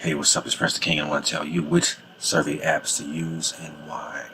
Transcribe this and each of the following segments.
Hey, what's up? It's Prince the King, and I want to tell you which survey apps to use and why.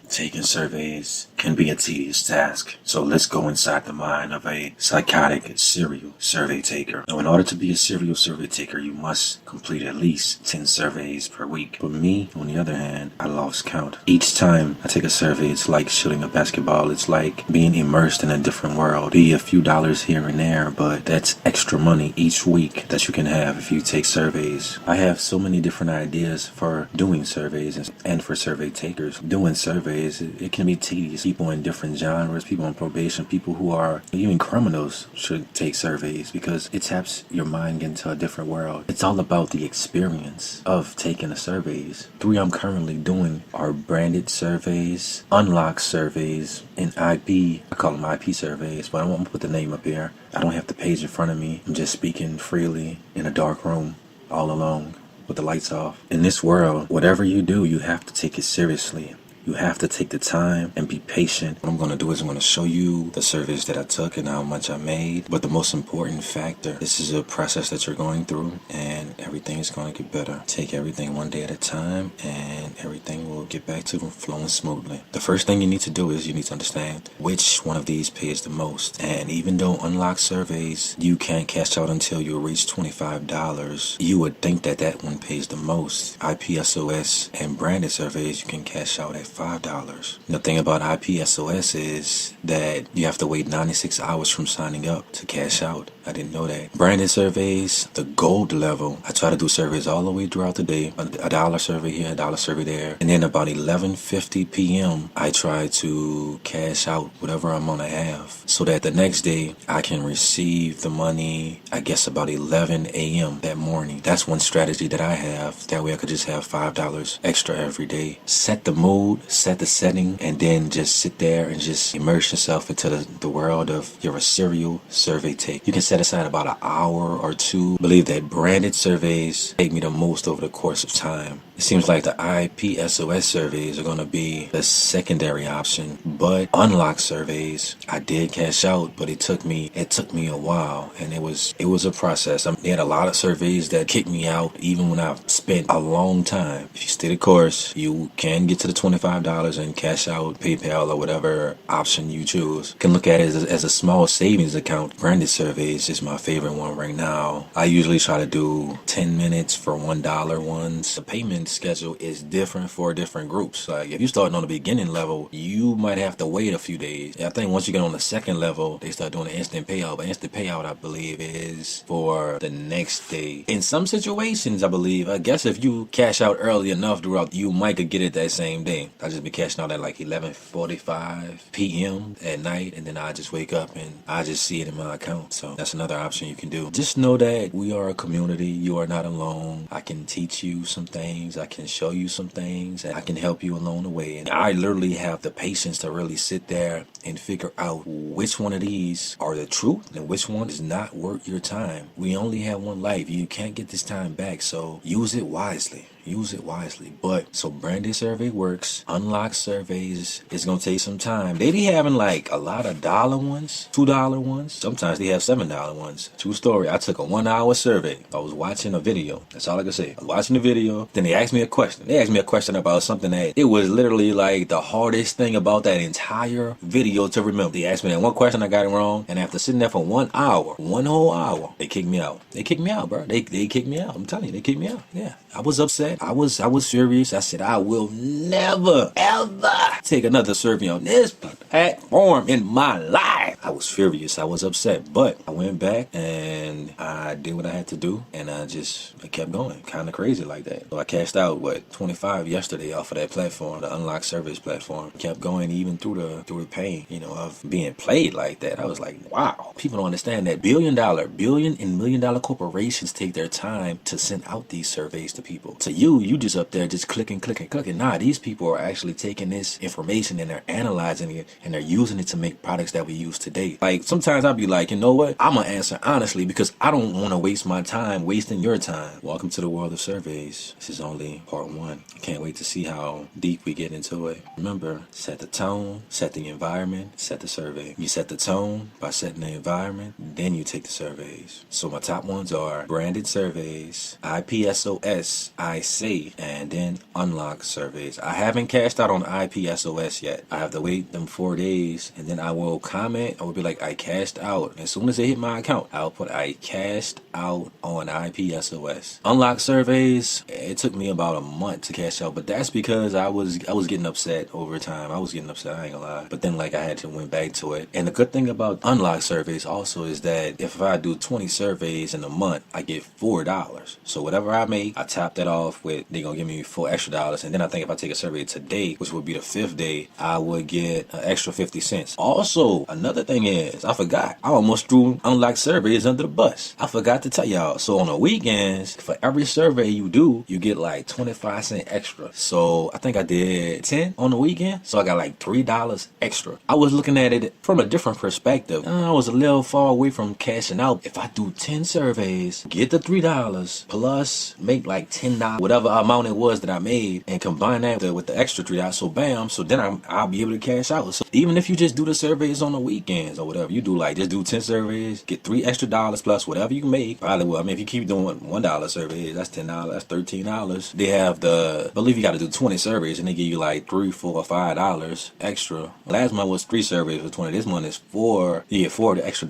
Taking surveys can be a tedious task, so let's go inside the mind of a psychotic serial survey taker. Now, in order to be a serial survey taker, you must complete at least 10 surveys per week. For me, on the other hand, I lost count. Each time I take a survey, it's like shooting a basketball. It's like being immersed in a different world. Be a few dollars here and there, but that's extra money each week that you can have if you take surveys. I have so many different ideas for doing surveys and for survey takers. Doing surveys, it can be tedious. People in different genres, people on probation, people who are even criminals should take surveys because it taps your mind into a different world. It's all about the experience of taking the surveys. 3 I'm currently doing are branded surveys, unlocked surveys, and IP. I call them IP surveys, but I won't put the name up here. I don't have the page in front of me. I'm just speaking freely in a dark room, all alone, with the lights off. In this world, whatever you do, you have to take it seriously. You have to take the time and be patient. What I'm going to do is I'm going to show you the surveys that I took and how much I made. But the most important factor, this is a process that you're going through and everything is going to get better. Take everything one day at a time and everything will get back to flowing smoothly. The first thing you need to do is you need to understand which one of these pays the most. And even though unlocked surveys, you can't cash out until you reach $25, you would think that that one pays the most. IPSOS and branded surveys, you can cash out at $5. The thing about IPSOS is that you have to wait 96 hours from signing up to cash out. I didn't know that. Branded surveys, the gold level, I try to do surveys all the way throughout the day. A dollar survey here, a dollar survey there. And then about 11:50 p.m., I try to cash out whatever I'm gonna have so that the next day I can receive the money, I guess about 11 a.m. that morning. That's one strategy that I have. That way I could just have $5 extra every day. Set the mood, set the setting, and then just sit there and just immerse yourself into the world of you're a serial survey take. You can set aside about an hour or two. I believe that branded surveys take me the most over the course of time. It seems like the IPSOS surveys are going to be the secondary option, but unlocked surveys, I did cash out, but it took me a while, and it was a process. They had a lot of surveys that kicked me out, even when I've spent a long time. If you stay the course, you can get to the $25 and cash out PayPal or whatever option you choose. You can look at it as a small savings account. Branded surveys is my favorite one right now. I usually try to do 10 minutes for $1 ones. The payment schedule is different for different groups. Like if you start on the beginning level, you might have to wait a few days. I think once you get on the second level, they start doing an instant payout. But instant payout, I believe, is for the next day. In some situations, I guess if you cash out early enough throughout, you might could get it that same day. I just be cashing out at like 11:45 p.m. at night, and then I just wake up and I just see it in my account. So that's another option you can do. Just know that we are a community. You are not alone. I can teach you some things. I can show you some things, and I can help you along the way. And I literally have the patience to really sit there and figure out which one of these are the truth and which one is not worth your time. We only have one life. You can't get this time back, so use it wisely. Use it wisely. But so branded survey works. Unlocked surveys is gonna take some time. They be having like a lot of dollar ones, $2 ones. Sometimes they have $7 ones. True story. I took a 1-hour survey. I was watching a video. That's all I can say. I was watching the video. Then they asked me a question. They asked me a question about something that it was literally like the hardest thing about that entire video to remember. They asked me that one question, I got it wrong, and after sitting there for 1 hour, one whole hour, they kicked me out. They kicked me out, bro. They kicked me out. I'm telling you, they kicked me out. Yeah. I was upset. I was furious. I said, I will never, ever take another survey on this platform in my life. I was furious. I was upset. But I went back and I did what I had to do. And I kept going. Kind of crazy like that. So I cashed out, 25 yesterday off of that platform, the Unlocked Service platform. Kept going even through the pain, of being played like that. I was like, wow. People don't understand that billion and million dollar corporations take their time to send out these surveys to people. To you just up there just clicking. Nah, these people are actually taking this information and they're analyzing it and they're using it to make products that we use today. day. Like, sometimes I'll be like, you know what? I'm gonna answer honestly because I don't want to waste my time wasting your time. Welcome to the world of surveys. This is only part one. I can't wait to see how deep we get into it. Remember, set the tone, set the environment, set the survey. You set the tone by setting the environment, then you take the surveys. So my top ones are branded surveys, IPSOS, Isay, and then unlock surveys. I haven't cashed out on IPSOS yet. I have to wait them 4 days, and then I will comment. I will be like, I cashed out. As soon as they hit my account, I'll put I cashed out on IPSOS. Unlock surveys, it took me about a month to cash out, but that's because I was getting upset over time. I was getting upset, I ain't gonna lie. But then like I had to went back to it. And the good thing about unlock surveys also is that if I do 20 surveys in a month, I get $4. So whatever I make, I top that off with, they gonna give me $4 extra. And then I think if I take a survey today, which would be the 5th day, I would get an extra 50 cents. Also, another thing is, I forgot. I almost threw unlocked surveys under the bus. I forgot to tell y'all. So on the weekends, for every survey you do, you get like 25 cents extra. So I think I did 10 on the weekend. So I got like $3 extra. I was looking at it from a different perspective. I was a little far away from cashing out. If I do 10 surveys, get the $3 plus make like $10, whatever amount it was that I made, and combine that with the extra $3. So bam, so then I'll be able to cash out. So even if you just do the surveys on the weekends or whatever, you do like just do 10 surveys, get $3 extra plus whatever you make. Probably will. I mean, if you keep doing $1 surveys, that's $10, that's $13. They have I believe you got to do 20 surveys and they give you like $3, $4, or $5 extra. Last month was 3 surveys for 20. This month is 4. You get $4 extra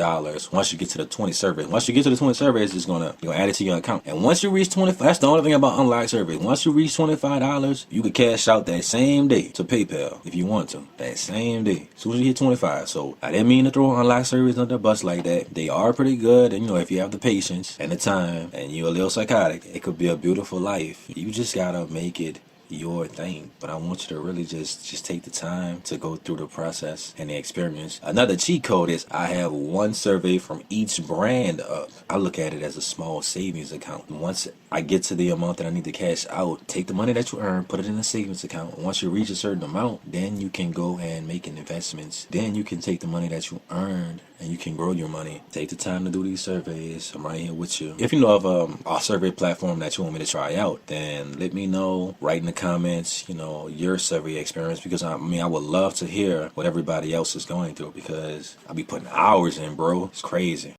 once you get to the 20 surveys. Once you get to the 20 surveys, you're gonna add it to your account. And once you reach 25, that's the only thing about unlocked surveys. Once you reach $25, you could cash out that same day to PayPal if you want to. That same day, as soon as you hit 25. So I didn't mean to throw unlocked surveys under the bus like that. They are pretty good, and if you have the patience and the time, and you're a little psychotic, it could be a beautiful life. You just gotta make it your thing. But I want you to really just take the time to go through the process and the experience. Another cheat code is I have one survey from each brand up. I look at it as a small savings account. Once I get to the amount that I need to cash out, take the money that you earn, put it in a savings account. Once you reach a certain amount, then you can go and make investments. Then you can take the money that you earned and you can grow your money. Take the time to do these surveys. I'm right here with you. If you know of a survey platform that you want me to try out, then let me know. Write in the comments, your survey experience, because I would love to hear what everybody else is going through, because I'll be putting hours in, bro. It's crazy.